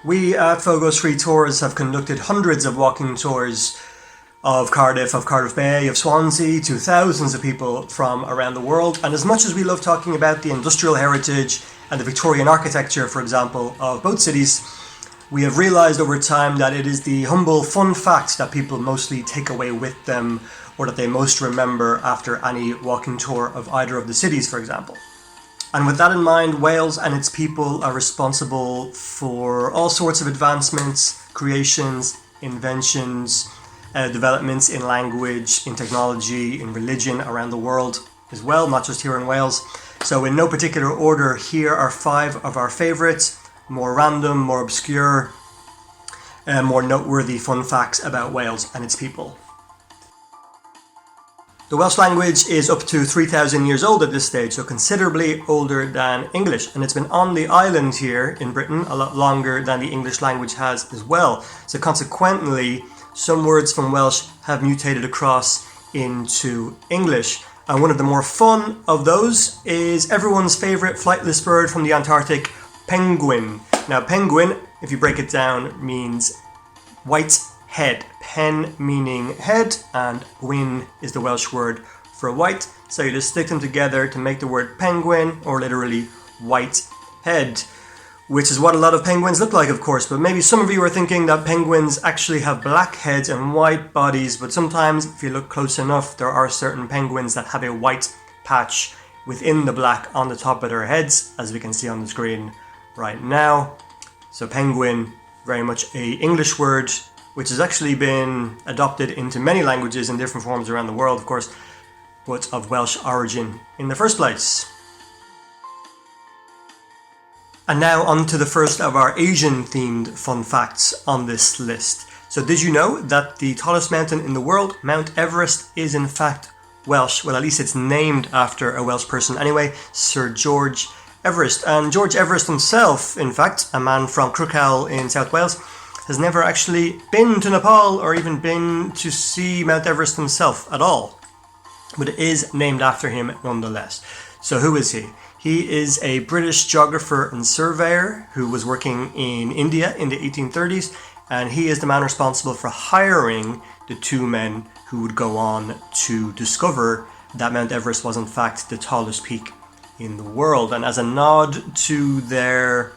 We at Fogo Free Tours have conducted hundreds of walking tours of Cardiff Bay, of Swansea, to thousands of people from around the world. And as much as we love talking about the industrial heritage and the Victorian architecture, for example, of both cities, we have realised over time that it is the humble fun facts that people mostly take away with them, or that they most remember after any walking tour of either of the cities, for example. And with that in mind, Wales and its people are responsible for all sorts of advancements, creations, inventions, developments in language, in technology, in religion around the world as well, not just here in Wales. So in no particular order, here are 5 of our favourites, more random, more obscure, more noteworthy fun facts about Wales and its people. The Welsh language is up to 3,000 years old at this stage, so considerably older than English. And it's been on the island here in Britain a lot longer than the English language has as well. So consequently, some words from Welsh have mutated across into English. And one of the more fun of those is everyone's favourite flightless bird from the Antarctic, penguin. Now, penguin, if you break it down, means white head. Pen meaning head, and gwyn is the Welsh word for white. So you just stick them together to make the word penguin, or literally white head, which is what a lot of penguins look like, of course. But maybe some of you are thinking that penguins actually have black heads and white bodies, but sometimes if you look close enough, there are certain penguins that have a white patch within the black on the top of their heads, as we can see on the screen right now. So penguin, very much a English word, which has actually been adopted into many languages in different forms around the world, of course, but of Welsh origin in the first place. And now on to the first of our Asian-themed fun facts on this list. So did you know that the tallest mountain in the world, Mount Everest, is in fact Welsh? Well, at least it's named after a Welsh person anyway, Sir George Everest. And George Everest himself, in fact, a man from Crookhowell in South Wales, has never actually been to Nepal or even been to see Mount Everest himself at all. But it is named after him nonetheless. So who is he? He is a British geographer and surveyor who was working in India in the 1830s, and he is the man responsible for hiring the 2 men who would go on to discover that Mount Everest was in fact the tallest peak in the world. And as a nod to their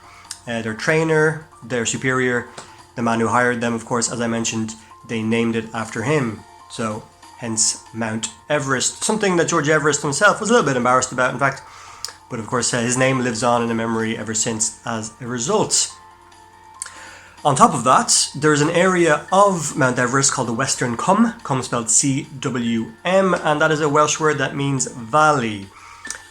trainer, their superior, the man who hired them, of course, as I mentioned, they named it after him. So, hence Mount Everest. Something that George Everest himself was a little bit embarrassed about, in fact. But of course, his name lives on in the memory ever since as a result. On top of that, there's an area of Mount Everest called the Western Cwm, Cwm spelled C-W-M, and that is a Welsh word that means valley.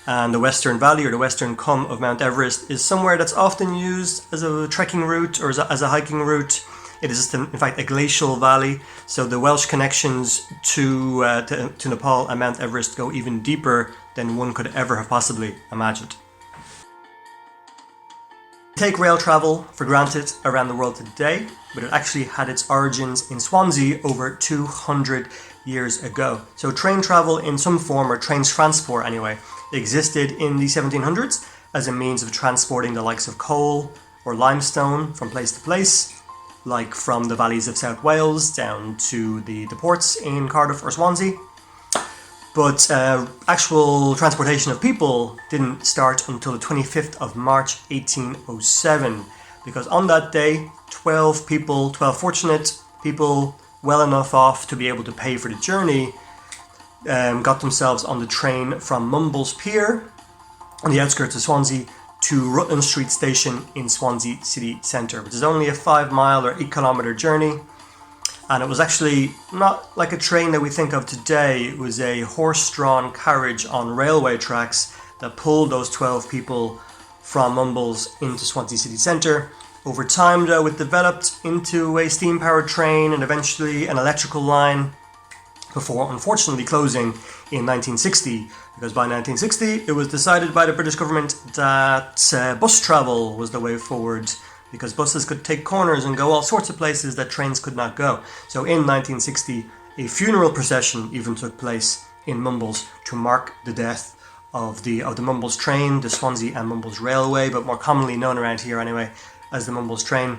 And the Western Valley, or the Western Cwm of Mount Everest, is somewhere that's often used as a trekking route or as a hiking route. It is, in fact, a glacial valley, so the Welsh connections to Nepal and Mount Everest go even deeper than one could ever have possibly imagined. Take rail travel for granted around the world today, but it actually had its origins in Swansea over 200 years ago. So train travel in some form, or train transport anyway, existed in the 1700s as a means of transporting the likes of coal or limestone from place to place, like from the valleys of South Wales down to the ports in Cardiff or Swansea. But actual transportation of people didn't start until the 25th of March 1807, because on that day 12 fortunate people well enough off to be able to pay for the journey got themselves on the train from Mumbles Pier on the outskirts of Swansea to Rutland Street Station in Swansea city centre, which is only a 5-mile or 8-kilometre journey. And it was actually not like a train that we think of today. It was a horse-drawn carriage on railway tracks that pulled those 12 people from Mumbles into Swansea city centre. Over time, though, it developed into a steam-powered train and eventually an electrical line, before unfortunately closing in 1960, because by 1960 it was decided by the British government that bus travel was the way forward, because buses could take corners and go all sorts of places that trains could not go. So in 1960, a funeral procession even took place in Mumbles to mark the death of the Mumbles train, the Swansea and Mumbles Railway, but more commonly known around here anyway as the Mumbles train.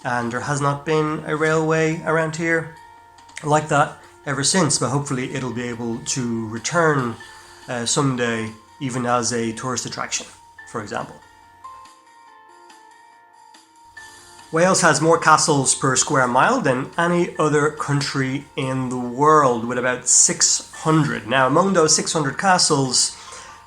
and there has not been a railway around here like that ever since, but hopefully it'll be able to return someday, even as a tourist attraction, for example. Wales has more castles per square mile than any other country in the world, with about 600. Now, among those 600 castles,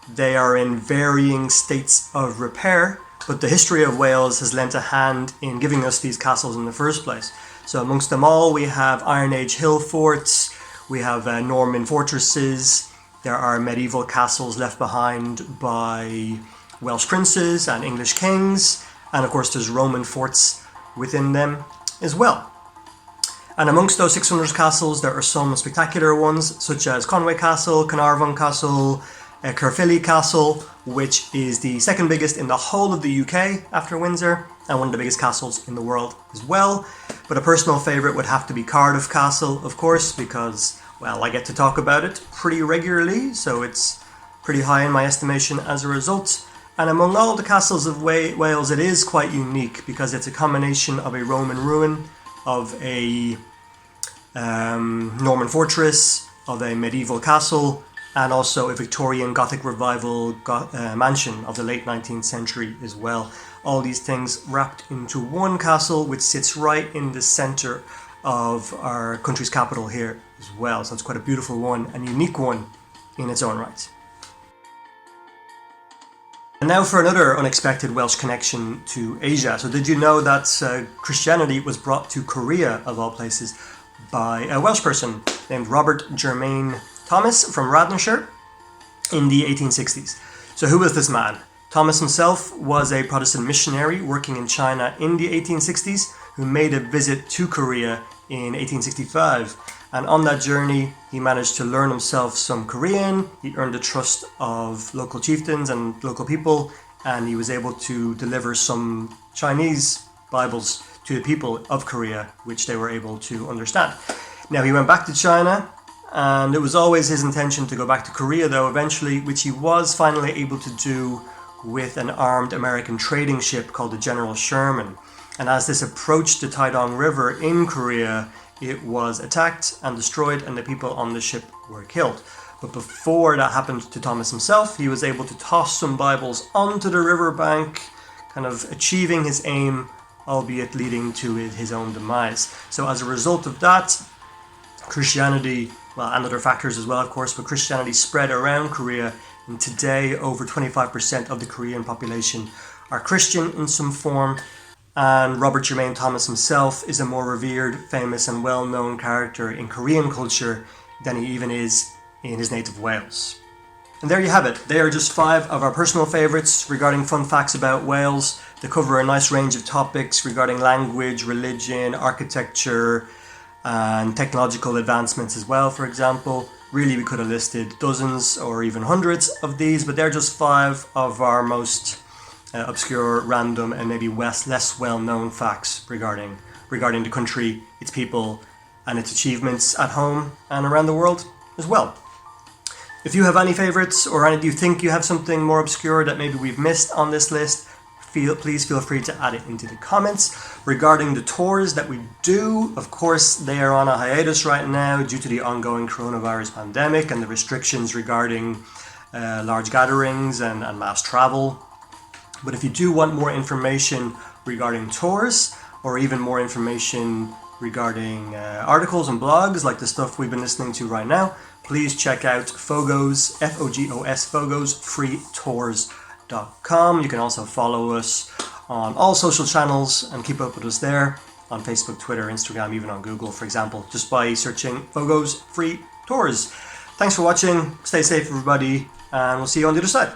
they are in varying states of repair, but the history of Wales has lent a hand in giving us these castles in the first place. So amongst them all, we have Iron Age hill forts, we have Norman fortresses, there are medieval castles left behind by Welsh princes and English kings, and of course there's Roman forts within them as well. And amongst those 600 castles, there are some spectacular ones, such as Conway Castle, Carnarvon Castle, Caerphilly Castle, which is the second biggest in the whole of the UK after Windsor, and one of the biggest castles in the world as well. But a personal favourite would have to be Cardiff Castle, of course, because, well, I get to talk about it pretty regularly, so it's pretty high in my estimation as a result. And among all the castles of Wales, it is quite unique because it's a combination of a Roman ruin, of a Norman fortress, of a medieval castle, and also a Victorian Gothic Revival mansion of the late 19th century as well. All these things wrapped into one castle, which sits right in the centre of our country's capital here as well. So it's quite a beautiful one and unique one in its own right. And now for another unexpected Welsh connection to Asia. So did you know that Christianity was brought to Korea, of all places, by a Welsh person named Robert Germain Thomas from Radnorshire in the 1860s. So who was this man? Thomas himself was a Protestant missionary working in China in the 1860s who made a visit to Korea in 1865. And on that journey, he managed to learn himself some Korean, he earned the trust of local chieftains and local people, and he was able to deliver some Chinese Bibles to the people of Korea, which they were able to understand. Now, he went back to China, and it was always his intention to go back to Korea, though, eventually, which he was finally able to do with an armed American trading ship called the General Sherman. And as this approached the Taedong River in Korea, it was attacked and destroyed, and the people on the ship were killed. But before that happened to Thomas himself, he was able to toss some Bibles onto the riverbank, kind of achieving his aim, albeit leading to his own demise. So as a result of that, Christianity, well, and other factors as well, of course, but Christianity spread around Korea, and today over 25% of the Korean population are Christian in some form. And Robert Germain Thomas himself is a more revered, famous and well-known character in Korean culture than he even is in his native Wales. And there you have it. They are just 5 of our personal favourites regarding fun facts about Wales. They cover a nice range of topics regarding language, religion, architecture, and technological advancements as well, for example. Really, we could have listed dozens or even hundreds of these, but they're just 5 of our most obscure, random, and maybe less well-known facts regarding the country, its people, and its achievements at home and around the world as well. If you have any favourites, or you think you have something more obscure that maybe we've missed on this list, please feel free to add it into the comments. Regarding the tours that we do, of course, they are on a hiatus right now due to the ongoing coronavirus pandemic and the restrictions regarding large gatherings and mass travel. But if you do want more information regarding tours, or even more information regarding articles and blogs like the stuff we've been listening to right now, please check out Fogo's, F-O-G-O-S, Fogo's freetours.com. You can also follow us on all social channels and keep up with us there on Facebook, Twitter, Instagram, even on Google, for example, just by searching Fogo's Free Tours. Thanks for watching. Stay safe, everybody, and we'll see you on the other side.